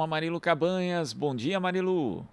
com a Marilu Cabanhas. Bom dia, Marilu.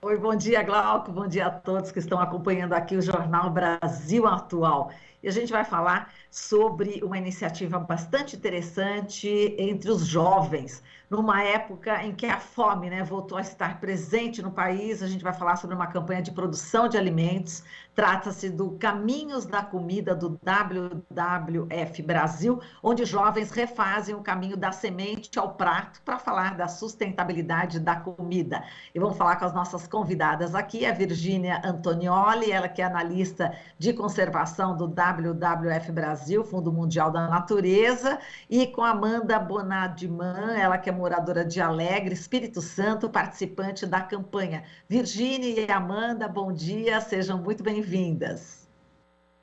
Oi, bom dia, Glauco. Bom dia a todos que estão acompanhando aqui o Jornal Brasil Atual. E a gente vai falar sobre uma iniciativa bastante interessante entre os jovens, numa época em que a fome, né, voltou a estar presente no país. A gente vai falar sobre uma campanha de produção de alimentos. Trata-se do Caminhos da Comida do WWF Brasil, onde jovens refazem o caminho da semente ao prato para falar da sustentabilidade da comida. E vamos falar com as nossas convidadas aqui, a Virgínia Antonioli, ela que é analista de conservação do WWF Brasil, Fundo Mundial da Natureza, e com a Amanda Bonadiman, ela que é moradora de Alegre, Espírito Santo, participante da campanha. Virgínia e Amanda, bom dia, sejam muito bem-vindas.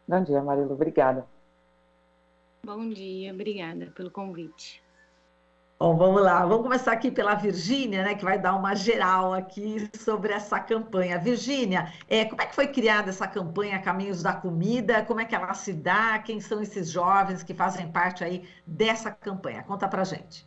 Bom dia, Marilu, obrigada. Bom dia, obrigada pelo convite. Bom, vamos lá. Vamos começar aqui pela Virgínia, né, que vai dar uma geral aqui sobre essa campanha. Virgínia, como é que foi criada essa campanha Caminhos da Comida? Como é que ela se dá? Quem são esses jovens que fazem parte aí dessa campanha? Conta pra gente.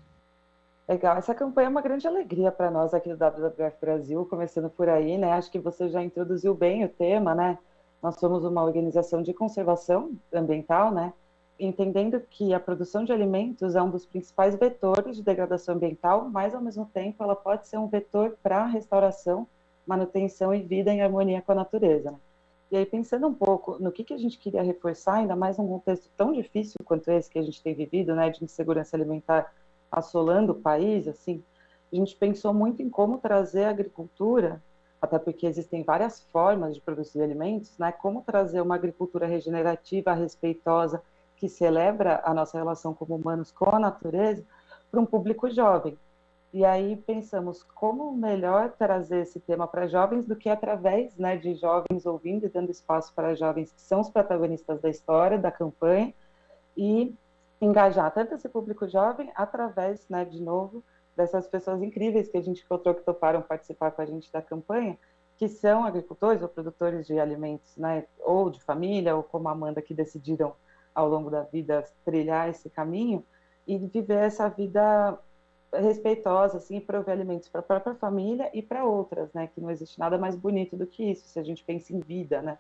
Legal, essa campanha é uma grande alegria para nós aqui do WWF Brasil, começando por aí, né? Acho que você já introduziu bem o tema, né? Nós somos uma organização de conservação ambiental, né? Entendendo que a produção de alimentos é um dos principais vetores de degradação ambiental, mas ao mesmo tempo ela pode ser um vetor para restauração, manutenção e vida em harmonia com a natureza, né? E aí, pensando um pouco no que a gente queria reforçar, ainda mais num contexto tão difícil quanto esse que a gente tem vivido, né, de insegurança alimentar assolando o país, assim, a gente pensou muito em como trazer a agricultura, até porque existem várias formas de produzir alimentos, né, como trazer uma agricultura regenerativa, respeitosa, que celebra a nossa relação como humanos com a natureza, para um público jovem. E aí pensamos como melhor trazer esse tema para jovens do que através, né, de jovens ouvindo e dando espaço para jovens que são os protagonistas da história, da campanha, e engajar tanto esse público jovem através, né, de novo, dessas pessoas incríveis que a gente encontrou que toparam participar com a gente da campanha, que são agricultores ou produtores de alimentos, né, ou de família, ou como a Amanda, que decidiram ao longo da vida trilhar esse caminho e viver essa vida respeitosa, assim, e prover alimentos para a própria família e para outras, né, que não existe nada mais bonito do que isso, se a gente pensa em vida, né.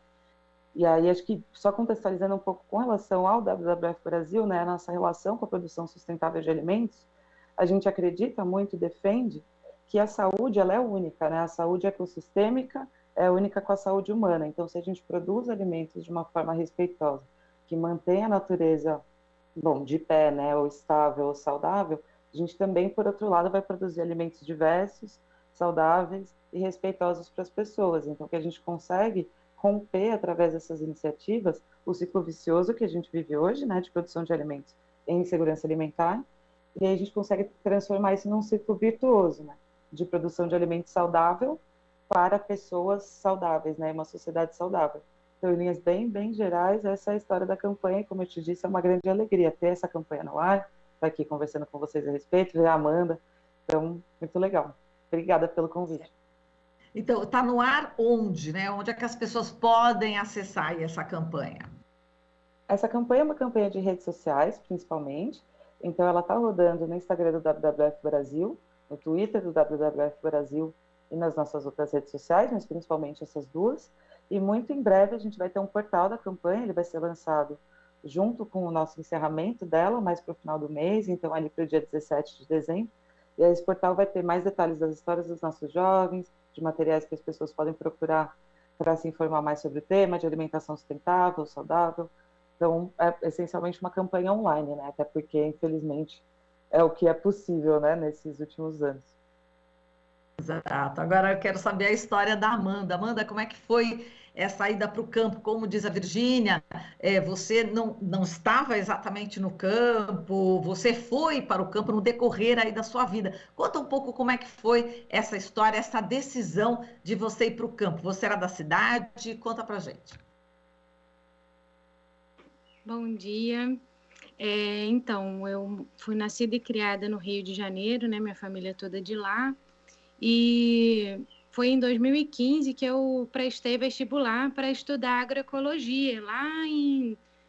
E aí, acho que só contextualizando um pouco com relação ao WWF Brasil, né, a nossa relação com a produção sustentável de alimentos, a gente acredita muito e defende que a saúde ela é única, né? A saúde ecossistêmica é única com a saúde humana. Então, se a gente produz alimentos de uma forma respeitosa, que mantém a natureza, bom, de pé, né, ou estável ou saudável, a gente também, por outro lado, vai produzir alimentos diversos, saudáveis e respeitosos para as pessoas. Então, que a gente consegue romper, através dessas iniciativas, o ciclo vicioso que a gente vive hoje, né, de produção de alimentos em insegurança alimentar, e aí a gente consegue transformar isso num ciclo virtuoso, né, de produção de alimento saudável para pessoas saudáveis, né, uma sociedade saudável. Então, em linhas bem gerais, essa é a história da campanha, e como eu te disse, é uma grande alegria ter essa campanha no ar, estar aqui conversando com vocês a respeito, ver a Amanda, então, muito legal. Obrigada pelo convite. Então, está no ar onde, né? Onde é que as pessoas podem acessar aí essa campanha? Essa campanha é uma campanha de redes sociais, principalmente. Então, ela está rodando no Instagram do WWF Brasil, no Twitter do WWF Brasil e nas nossas outras redes sociais, mas principalmente essas duas. E muito em breve a gente vai ter um portal da campanha, ele vai ser lançado junto com o nosso encerramento dela, mais para o final do mês, então ali para o dia 17 de dezembro. E aí esse portal vai ter mais detalhes das histórias dos nossos jovens, de materiais que as pessoas podem procurar para se informar mais sobre o tema, de alimentação sustentável, saudável. Então, é essencialmente uma campanha online, né? Até porque, infelizmente, é o que é possível, né, nesses últimos anos. Exato. Agora eu quero saber a história da Amanda. Amanda, como é que foi essa ida para o campo? Como diz a Virgínia, você não estava exatamente no campo, você foi para o campo no decorrer aí da sua vida. Conta um pouco como é que foi essa história, essa decisão de você ir para o campo. Você era da cidade? Conta pra gente. Bom dia. Então, eu fui nascida e criada no Rio de Janeiro, né? Minha família toda de lá. E foi em 2015 que eu prestei vestibular para estudar agroecologia,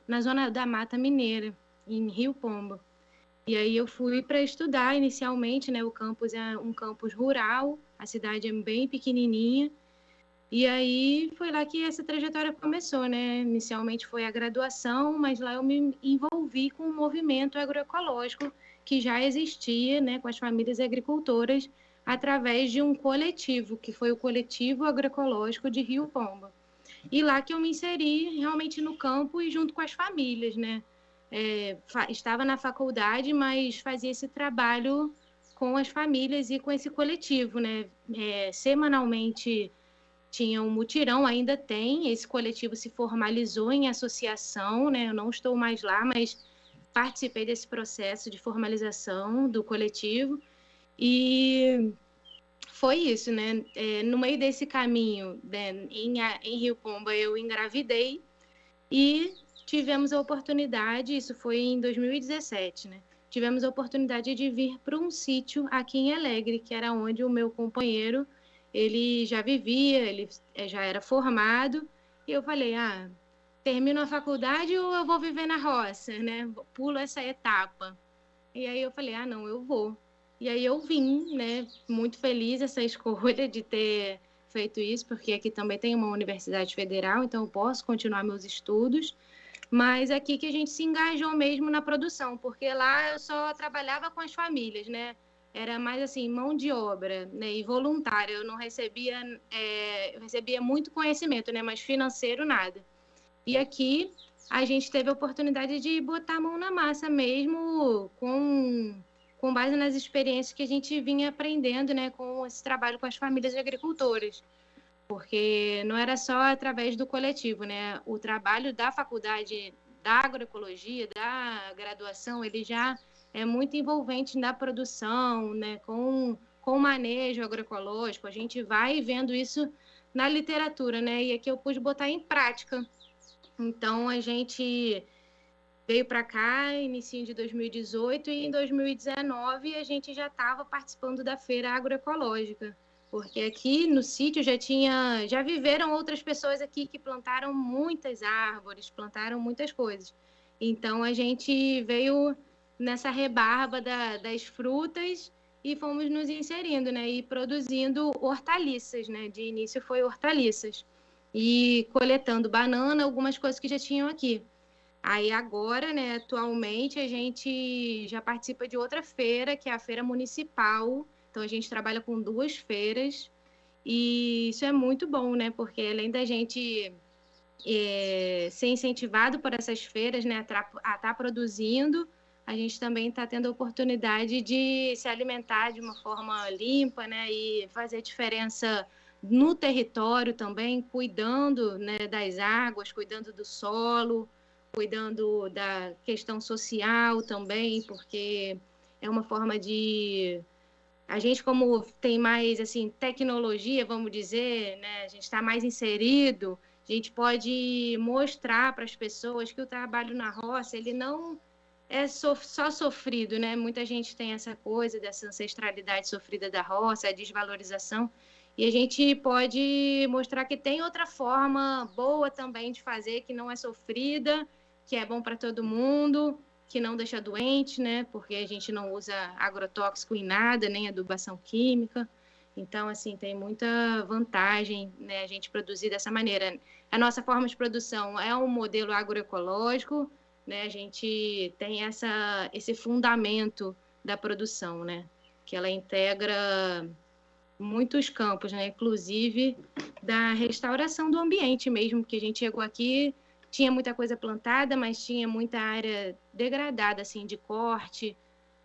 na zona da Mata Mineira, em Rio Pombo. E aí eu fui para estudar inicialmente, né? O campus é um campus rural, a cidade é bem pequenininha. E aí foi lá que essa trajetória começou, né? Inicialmente foi a graduação, mas lá eu me envolvi com um movimento agroecológico que já existia, né, com as famílias agricultoras, através de um coletivo, que foi o Coletivo Agroecológico de Rio Pomba. E lá que eu me inseri realmente no campo e junto com as famílias, né? Estava na faculdade, mas fazia esse trabalho com as famílias e com esse coletivo, né? Semanalmente tinha um mutirão, ainda tem, esse coletivo se formalizou em associação, né? Eu não estou mais lá, mas participei desse processo de formalização do coletivo e foi isso, né? No meio desse caminho, né, em Rio Pomba, eu engravidei e tivemos a oportunidade, isso foi em 2017, né? Tivemos a oportunidade de vir para um sítio aqui em Alegre, que era onde o meu companheiro, ele já vivia, ele já era formado, e eu falei, termino a faculdade ou eu vou viver na roça, né? Pulo essa etapa. E aí eu falei, não, eu vou. E aí eu vim, né, muito feliz essa escolha de ter feito isso, porque aqui também tem uma universidade federal, então eu posso continuar meus estudos, mas aqui que a gente se engajou mesmo na produção, porque lá eu só trabalhava com as famílias, né? Era mais assim, mão de obra, né, e voluntária. Eu não recebia, eu recebia muito conhecimento, né, mas financeiro nada. E aqui a gente teve a oportunidade de botar a mão na massa mesmo, com base nas experiências que a gente vinha aprendendo, né, com esse trabalho com as famílias agricultoras. Porque não era só através do coletivo, né? O trabalho da faculdade da agroecologia, da graduação, ele já é muito envolvente na produção, né? Com o manejo agroecológico. A gente vai vendo isso na literatura, né? E aqui eu pude botar em prática. Então, a gente veio para cá, início de 2018, e em 2019 a gente já estava participando da feira agroecológica, porque aqui no sítio já viveram outras pessoas aqui que plantaram muitas árvores, plantaram muitas coisas. Então a gente veio nessa rebarba das frutas e fomos nos inserindo, né, e produzindo hortaliças, né? De início foi hortaliças e coletando banana, algumas coisas que já tinham aqui. Aí agora, né, atualmente, a gente já participa de outra feira, que é a feira municipal. Então, a gente trabalha com 2 feiras e isso é muito bom, né, porque além da gente ser incentivado por essas feiras, né, a estar produzindo, a gente também está tendo a oportunidade de se alimentar de uma forma limpa, né, e fazer diferença no território também, cuidando, né, das águas, cuidando do solo, cuidando da questão social também, porque é uma forma de... A gente, como tem mais assim, tecnologia, vamos dizer, né, a gente está mais inserido, a gente pode mostrar para as pessoas que o trabalho na roça, ele não é só sofrido, né? Muita gente tem essa coisa dessa ancestralidade sofrida da roça, a desvalorização, e a gente pode mostrar que tem outra forma boa também de fazer, que não é sofrida, que é bom para todo mundo, que não deixa doente, né? Porque a gente não usa agrotóxico em nada, nem adubação química. Então, assim, tem muita vantagem, né, a gente produzir dessa maneira. A nossa forma de produção é um modelo agroecológico, né? A gente tem esse fundamento da produção, né? Que ela integra muitos campos, né? Inclusive da restauração do ambiente mesmo, que a gente chegou aqui, tinha muita coisa plantada, mas tinha muita área degradada, assim, de corte,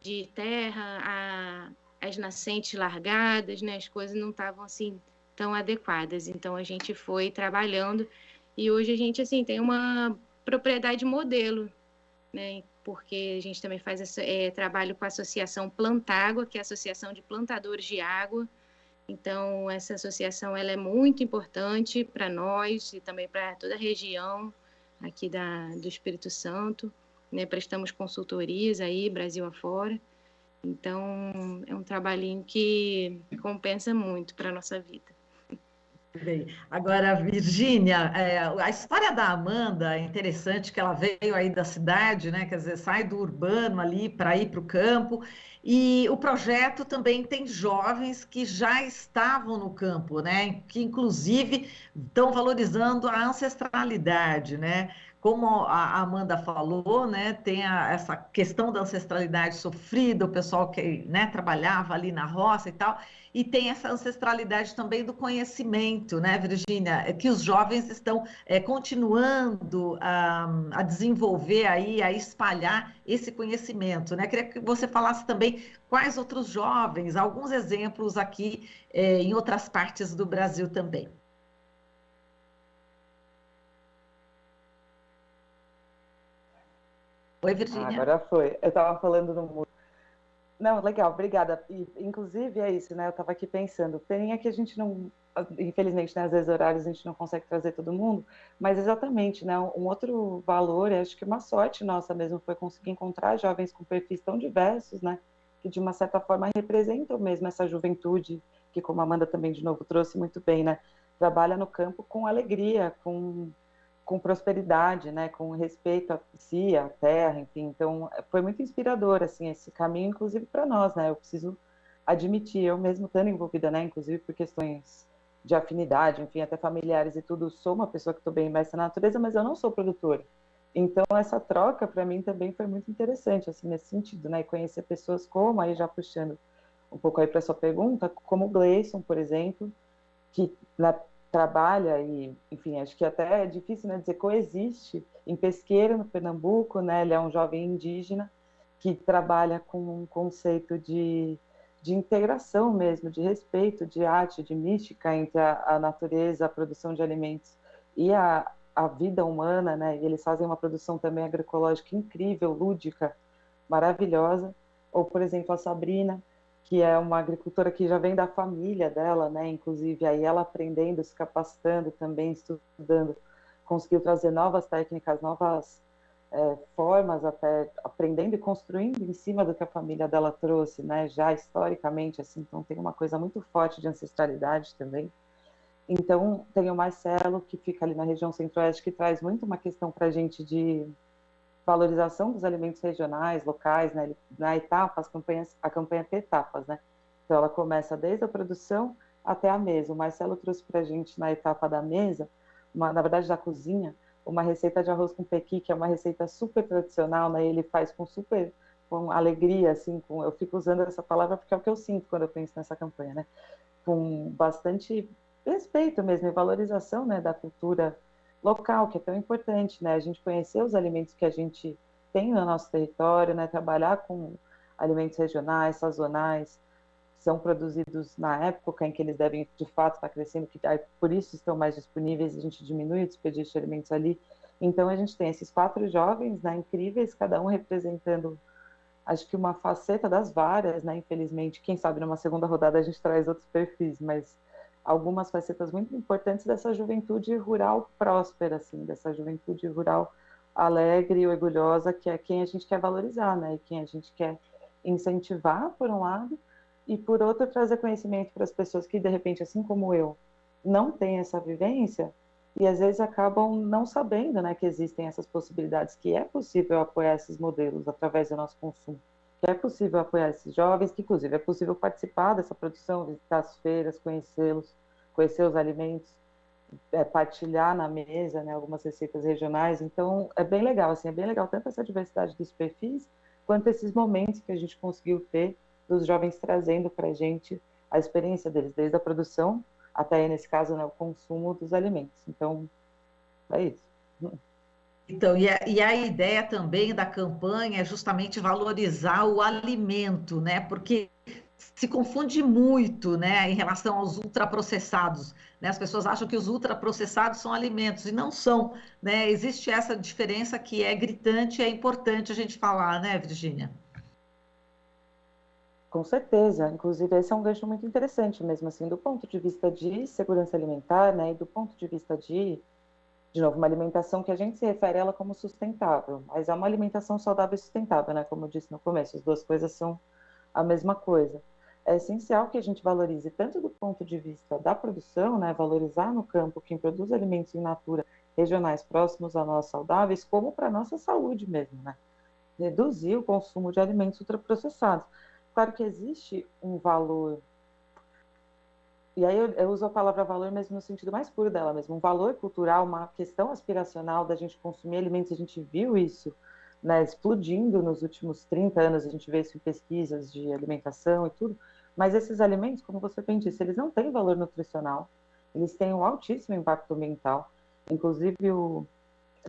de terra, as nascentes largadas, né? As coisas não estavam, assim, tão adequadas. Então, a gente foi trabalhando e hoje a gente, assim, tem uma propriedade modelo, né? Porque a gente também faz trabalho com a Associação Plantágua, que é a Associação de Plantadores de Água. Então, essa associação ela é muito importante para nós e também para toda a região aqui do Espírito Santo, né? Prestamos consultorias aí, Brasil afora. Então, é um trabalhinho que compensa muito para a nossa vida. Bem, agora, Virgínia, a história da Amanda é interessante, que ela veio aí da cidade, né? Quer dizer, sai do urbano ali para ir para o campo, e o projeto também tem jovens que já estavam no campo, né? Que inclusive estão valorizando a ancestralidade, né? Como a Amanda falou, né, tem essa questão da ancestralidade sofrida, o pessoal que, né, trabalhava ali na roça e tal, e tem essa ancestralidade também do conhecimento, né, Virgínia, que os jovens estão continuando a desenvolver aí, a espalhar esse conhecimento, né? Queria que você falasse também quais outros jovens, alguns exemplos aqui em outras partes do Brasil também. Oi, Virgínia. Agora foi. Eu estava falando no... Não, legal, obrigada. E, inclusive, é isso, né? Eu estava aqui pensando, pena que a gente não, infelizmente, né, às vezes horários a gente não consegue trazer todo mundo, mas exatamente, né? Um outro valor, acho que uma sorte nossa mesmo foi conseguir encontrar jovens com perfis tão diversos, né? Que de uma certa forma representam mesmo essa juventude, que como a Amanda também de novo trouxe muito bem, né? Trabalha no campo com alegria, com prosperidade, né, com respeito a si, à terra, enfim. Então, foi muito inspirador, assim, esse caminho, inclusive para nós, né? Eu preciso admitir, eu mesmo estando envolvida, né, inclusive por questões de afinidade, enfim, até familiares e tudo, sou uma pessoa que estou bem imersa na natureza, mas eu não sou produtora. Então, essa troca, para mim, também foi muito interessante, assim, nesse sentido, né? E conhecer pessoas como, aí já puxando um pouco aí para sua pergunta, como o Gleison, por exemplo, que trabalha e, enfim, acho que até é difícil, né, dizer coexiste em Pesqueira, no Pernambuco, né, ele é um jovem indígena que trabalha com um conceito de integração mesmo, de respeito, de arte, de mística entre a natureza, a produção de alimentos e a vida humana, né, e eles fazem uma produção também agroecológica incrível, lúdica, maravilhosa, ou, por exemplo, a Sabrina, que é uma agricultora que já vem da família dela, né? Inclusive aí ela aprendendo, se capacitando também, estudando, conseguiu trazer novas técnicas, novas formas, até aprendendo e construindo em cima do que a família dela trouxe, né? Já historicamente, assim, então tem uma coisa muito forte de ancestralidade também. Então tem o Marcelo, que fica ali na região centro-oeste, que traz muito uma questão para a gente de valorização dos alimentos regionais, locais, né? Na etapa, a campanha tem etapas, né? Então, ela começa desde a produção até a mesa. O Marcelo trouxe para a gente, na etapa da mesa, na verdade, da cozinha, uma receita de arroz com pequi, que é uma receita super tradicional, né? Ele faz com alegria, assim, eu fico usando essa palavra porque é o que eu sinto quando eu penso nessa campanha, né? Com bastante respeito mesmo e valorização, né, da cultura local, que é tão importante, né? A gente conhecer os alimentos que a gente tem no nosso território, né? Trabalhar com alimentos regionais, sazonais, são produzidos na época em que eles devem, de fato, estar crescendo, que por isso estão mais disponíveis, a gente diminui o desperdício de alimentos ali. Então, a gente tem esses 4 jovens, né, incríveis, cada um representando, acho que uma faceta das várias, né? Infelizmente, quem sabe numa segunda rodada a gente traz outros perfis, mas algumas facetas muito importantes dessa juventude rural próspera, assim, dessa juventude rural alegre e orgulhosa, que é quem a gente quer valorizar, né? E quem a gente quer incentivar, por um lado, e por outro, trazer conhecimento para as pessoas que, de repente, assim como eu, não têm essa vivência e às vezes acabam não sabendo, né, que existem essas possibilidades, que é possível apoiar esses modelos através do nosso consumo, que é possível apoiar esses jovens, que inclusive é possível participar dessa produção, visitar as feiras, conhecê-los, conhecer os alimentos, partilhar na mesa, né, algumas receitas regionais. Então é bem legal, assim, é bem legal tanto essa diversidade dos perfis quanto esses momentos que a gente conseguiu ter dos jovens trazendo para a gente a experiência deles, desde a produção até, nesse caso, né, o consumo dos alimentos. Então, é isso. Então, e a ideia também da campanha é justamente valorizar o alimento, né? Porque se confunde muito, né, em relação aos ultraprocessados, né? As pessoas acham que os ultraprocessados são alimentos e não são, né? Existe essa diferença que é gritante e é importante a gente falar, né, Virgínia? Com certeza, inclusive esse é um gancho muito interessante mesmo, assim, do ponto de vista de segurança alimentar, né, e do ponto de vista de novo, uma alimentação que a gente se refere a ela como sustentável, mas é uma alimentação saudável e sustentável, né, como eu disse no começo, as duas coisas são a mesma coisa. é essencial que a gente valorize tanto do ponto de vista da produção, né, valorizar no campo quem produz alimentos in natura, regionais próximos a nós, saudáveis, como para a nossa saúde mesmo, né? Reduzir o consumo de alimentos ultraprocessados. Claro que existe um valor, e aí eu uso a palavra valor mesmo no sentido mais puro dela mesmo, um valor cultural, uma questão aspiracional da gente consumir alimentos, a gente viu isso, né, explodindo nos últimos 30 anos, a gente vê isso em pesquisas de alimentação e tudo, mas esses alimentos, como você bem disse, eles não têm valor nutricional, eles têm um altíssimo impacto ambiental, inclusive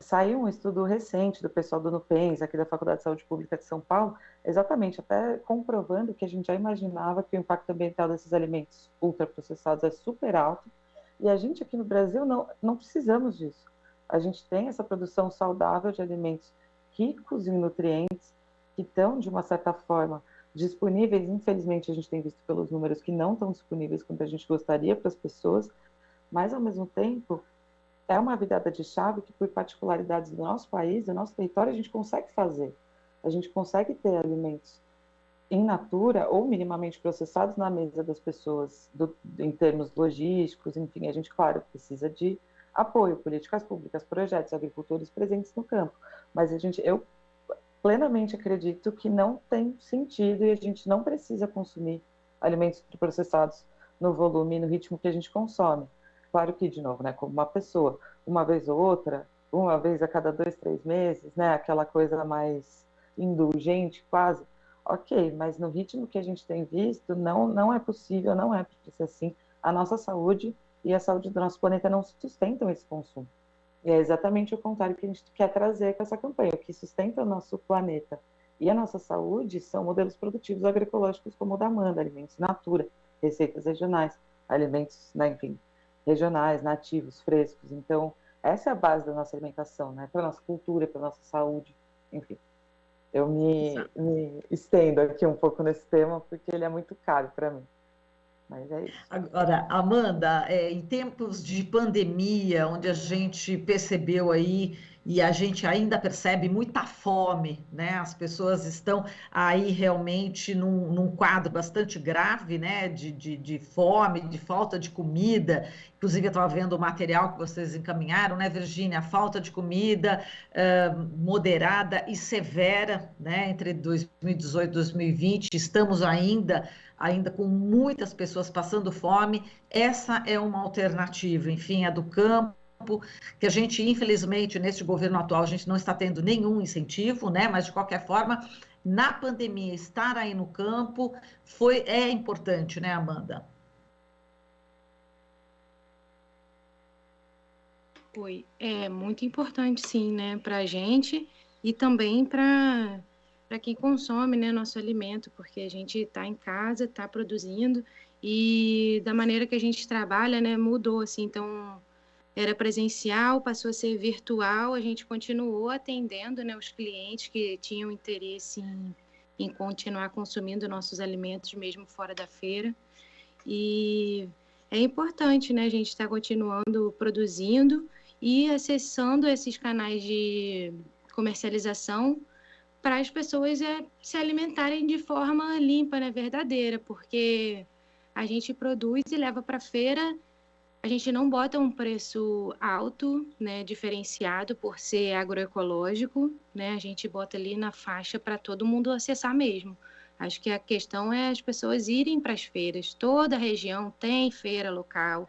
saiu um estudo recente do pessoal do Nupens, aqui da Faculdade de Saúde Pública de São Paulo, exatamente, até comprovando que a gente já imaginava que o impacto ambiental desses alimentos ultraprocessados é super alto, e a gente aqui no Brasil não precisamos disso. A gente tem essa produção saudável de alimentos ricos em nutrientes, que estão, de uma certa forma, disponíveis. Infelizmente, a gente tem visto pelos números que não estão disponíveis quanto a gente gostaria para as pessoas, mas, ao mesmo tempo, é uma virada de chave que, por particularidades do nosso país, do nosso território, a gente consegue fazer. A gente consegue ter alimentos in natura ou minimamente processados na mesa das pessoas, em termos logísticos, enfim, a gente, claro, precisa de apoio, políticas públicas, projetos, agricultores presentes no campo, mas eu plenamente acredito que não tem sentido e a gente não precisa consumir alimentos processados no volume e no ritmo que a gente consome. Claro que, de novo, né, como uma pessoa, uma vez ou outra, uma vez a cada 2, 3 meses, né, aquela coisa mais indulgente quase, ok, mas no ritmo que a gente tem visto, não é possível, não é para ser assim. A nossa saúde e a saúde do nosso planeta não sustentam esse consumo. E é exatamente o contrário que a gente quer trazer com essa campanha. O que sustenta o nosso planeta e a nossa saúde são modelos produtivos agroecológicos como o da Amanda, alimentos in natura, receitas regionais, alimentos, né, enfim, regionais, nativos, frescos. Então, essa é a base da nossa alimentação, né? Para a nossa cultura, para a nossa saúde, enfim. Eu me estendo aqui um pouco nesse tema, porque ele é muito caro para mim. Mas é isso. Agora, Amanda, em tempos de pandemia, onde a gente percebeu aí, e a gente ainda percebe muita fome, né? As pessoas estão aí realmente num quadro bastante grave, né? De fome, de falta de comida. Inclusive, eu estava vendo o material que vocês encaminharam, né, Virgínia? Falta de comida moderada e severa, né? Entre 2018 e 2020, estamos ainda com muitas pessoas passando fome. Essa é uma alternativa, enfim, a do campo, que a gente, infelizmente, neste governo atual, a gente não está tendo nenhum incentivo, né? Mas, de qualquer forma, na pandemia, estar aí no campo é importante, né, Amanda? É muito importante, sim, né, para a gente e também para quem consome, né, nosso alimento, porque a gente está em casa, está produzindo e da maneira que a gente trabalha, né, mudou, assim, então era presencial, passou a ser virtual, a gente continuou atendendo, né, os clientes que tinham interesse em continuar consumindo nossos alimentos mesmo fora da feira e é importante, né, a gente estar continuando produzindo e acessando esses canais de comercialização para as pessoas se alimentarem de forma limpa, né, verdadeira, porque a gente produz e leva para a feira, a gente não bota um preço alto, né, diferenciado por ser agroecológico, né, a gente bota ali na faixa para todo mundo acessar mesmo. Acho que a questão é as pessoas irem para as feiras. Toda região tem feira local.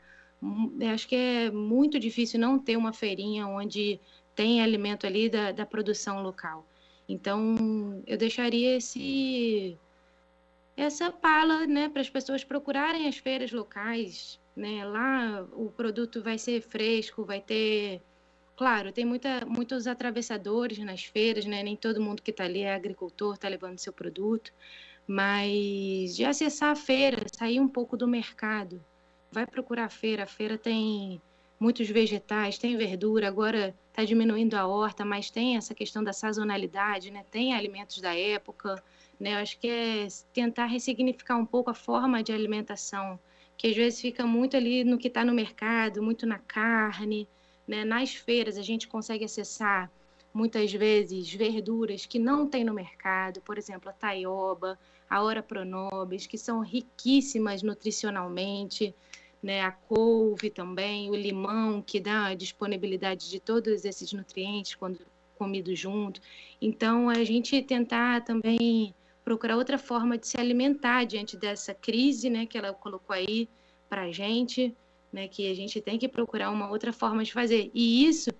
Acho que é muito difícil não ter uma feirinha onde tem alimento ali da produção local. Então, eu deixaria essa pala, né, para as pessoas procurarem as feiras locais, né? Lá o produto vai ser fresco, vai ter... Claro, tem muitos atravessadores nas feiras, né? Nem todo mundo que está ali é agricultor, está levando seu produto, mas de acessar a feira, sair um pouco do mercado, vai procurar a feira tem muitos vegetais, tem verdura, agora está diminuindo a horta, mas tem essa questão da sazonalidade, né? Tem alimentos da época, né? Eu acho que é tentar ressignificar um pouco a forma de alimentação, que às vezes fica muito ali no que está no mercado, muito na carne, né? Nas feiras a gente consegue acessar muitas vezes verduras que não tem no mercado, por exemplo, a taioba, a Ora Pronobis, que são riquíssimas nutricionalmente, né? A couve também, o limão, que dá a disponibilidade de todos esses nutrientes quando comido junto. Então, a gente tentar também procurar outra forma de se alimentar diante dessa crise, né, que ela colocou aí para a gente, né, que a gente tem que procurar uma outra forma de fazer. E isso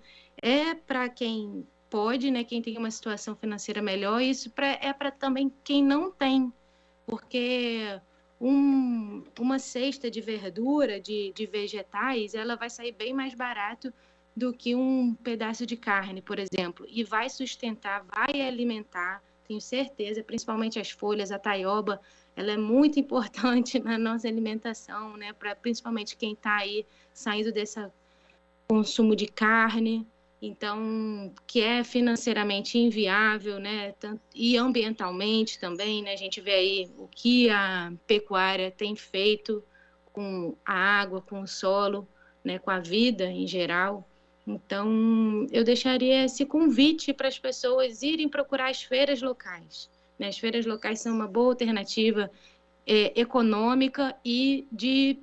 é para quem pode, né, quem tem uma situação financeira melhor, isso é para também quem não tem, porque uma cesta de verdura, de vegetais, ela vai sair bem mais barato do que um pedaço de carne, por exemplo, e vai sustentar, vai alimentar, tenho certeza, principalmente as folhas, a taioba, ela é muito importante na nossa alimentação, né, para principalmente quem está aí saindo desse consumo de carne, então, que é financeiramente inviável, né, e ambientalmente também, né, a gente vê aí o que a pecuária tem feito com a água, com o solo, né, com a vida em geral. Então, eu deixaria esse convite para as pessoas irem procurar as feiras locais, né? As feiras locais são uma boa alternativa econômica e de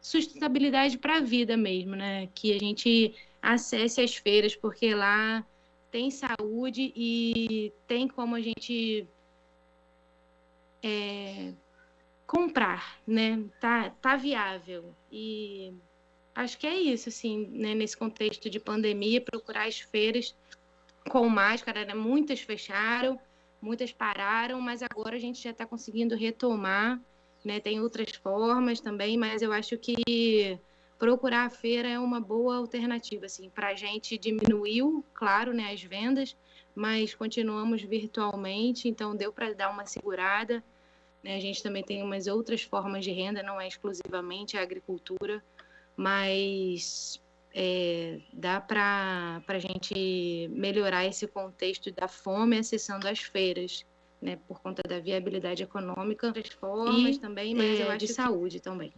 sustentabilidade para a vida mesmo, né? Que a gente acesse as feiras, porque lá tem saúde e tem como a gente comprar, né? Tá viável. E acho que é isso, assim, né? Nesse contexto de pandemia, procurar as feiras com máscara, né? Muitas fecharam, muitas pararam, mas agora a gente já está conseguindo retomar, né? Tem outras formas também, mas eu acho que procurar a feira é uma boa alternativa, assim, para a gente diminuiu, claro, né, as vendas, mas continuamos virtualmente, então deu para dar uma segurada, né? A gente também tem umas outras formas de renda, não é exclusivamente a agricultura, mas dá para a gente melhorar esse contexto da fome acessando as feiras, né, por conta da viabilidade econômica, outras formas também, mas eu acho de saúde também.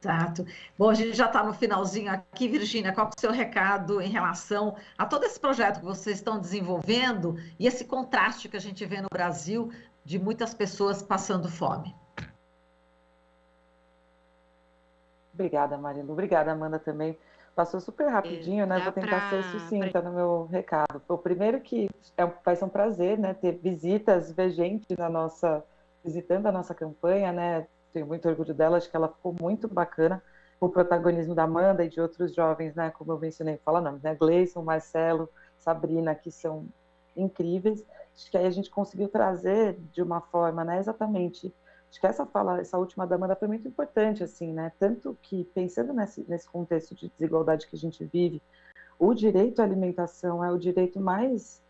Exato. Bom, a gente já está no finalzinho aqui, Virgínia, qual é o seu recado em relação a todo esse projeto que vocês estão desenvolvendo e esse contraste que a gente vê no Brasil de muitas pessoas passando fome? Obrigada, Marilu. Obrigada, Amanda, também. Passou super rapidinho, né? Vou tentar ser sucinta no meu recado. O primeiro que vai ser um prazer, né, ter visitas, ver gente visitando a nossa campanha, né? Tenho muito orgulho dela, acho que ela ficou muito bacana. O protagonismo da Amanda e de outros jovens, né? Como eu mencionei, fala nomes, né? Gleison, Marcelo, Sabrina, que são incríveis. Acho que aí a gente conseguiu trazer de uma forma, né? Exatamente. Acho que essa última da Amanda foi muito importante, assim, né? Tanto que, pensando nesse contexto de desigualdade que a gente vive, o direito à alimentação é o direito mais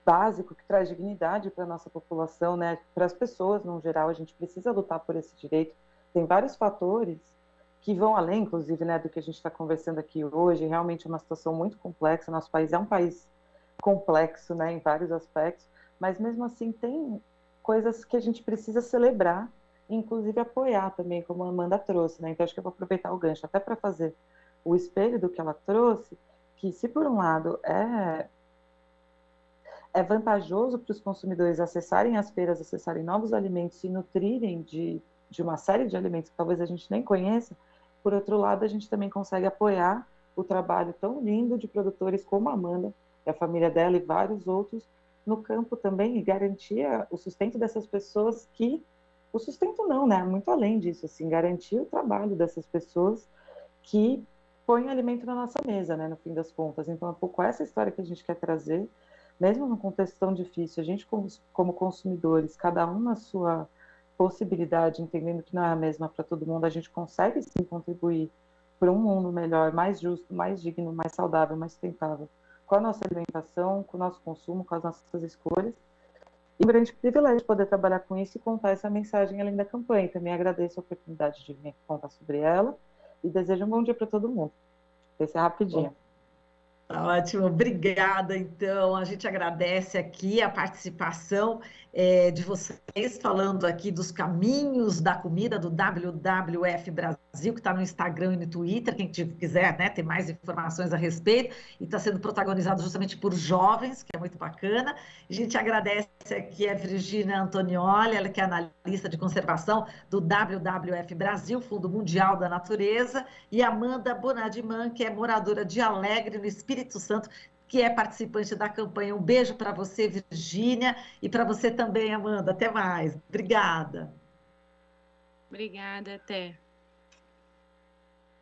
básico que traz dignidade para a nossa população, né? Para as pessoas, no geral, a gente precisa lutar por esse direito. Tem vários fatores que vão além, inclusive, né, do que a gente está conversando aqui hoje. Realmente é uma situação muito complexa. Nosso país é um país complexo, né, em vários aspectos, mas mesmo assim tem coisas que a gente precisa celebrar, inclusive apoiar também, como a Amanda trouxe, né? Então acho que eu vou aproveitar o gancho até para fazer o espelho do que ela trouxe, que se por um lado é vantajoso para os consumidores acessarem as feiras, acessarem novos alimentos, se nutrirem de uma série de alimentos que talvez a gente nem conheça, por outro lado a gente também consegue apoiar o trabalho tão lindo de produtores como a Amanda e a família dela e vários outros no campo também, e garantir o sustento dessas pessoas o sustento não, né? Muito além disso, assim, garantir o trabalho dessas pessoas que põem alimento na nossa mesa, né? No fim das contas. Então, é um pouco essa história que a gente quer trazer, mesmo num contexto tão difícil, a gente como consumidores, cada um na sua possibilidade, entendendo que não é a mesma para todo mundo, a gente consegue sim contribuir para um mundo melhor, mais justo, mais digno, mais saudável, mais sustentável, com a nossa alimentação, com o nosso consumo, com as nossas escolhas. E um grande privilégio poder trabalhar com isso e contar essa mensagem além da campanha. Também agradeço a oportunidade de vir aqui contar sobre ela e desejo um bom dia para todo mundo. Esse é rapidinho. Ótimo, obrigada. Então, a gente agradece aqui a participação de vocês, falando aqui dos caminhos da comida do WWF Brasil, que está no Instagram e no Twitter, quem quiser, né, ter mais informações a respeito, e está sendo protagonizado justamente por jovens, que é muito bacana. A gente agradece aqui a Virginia Antonioli, ela que é analista de conservação do WWF Brasil, Fundo Mundial da Natureza, e Amanda Bonadiman, que é moradora de Alegre, no Espírito Santo, que é participante da campanha. Um beijo para você, Virgínia, e para você também, Amanda. Até mais. Obrigada. Obrigada, até.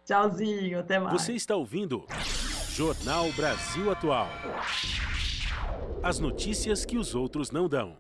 Tchauzinho, até mais. Você está ouvindo Jornal Brasil Atual. As notícias que os outros não dão.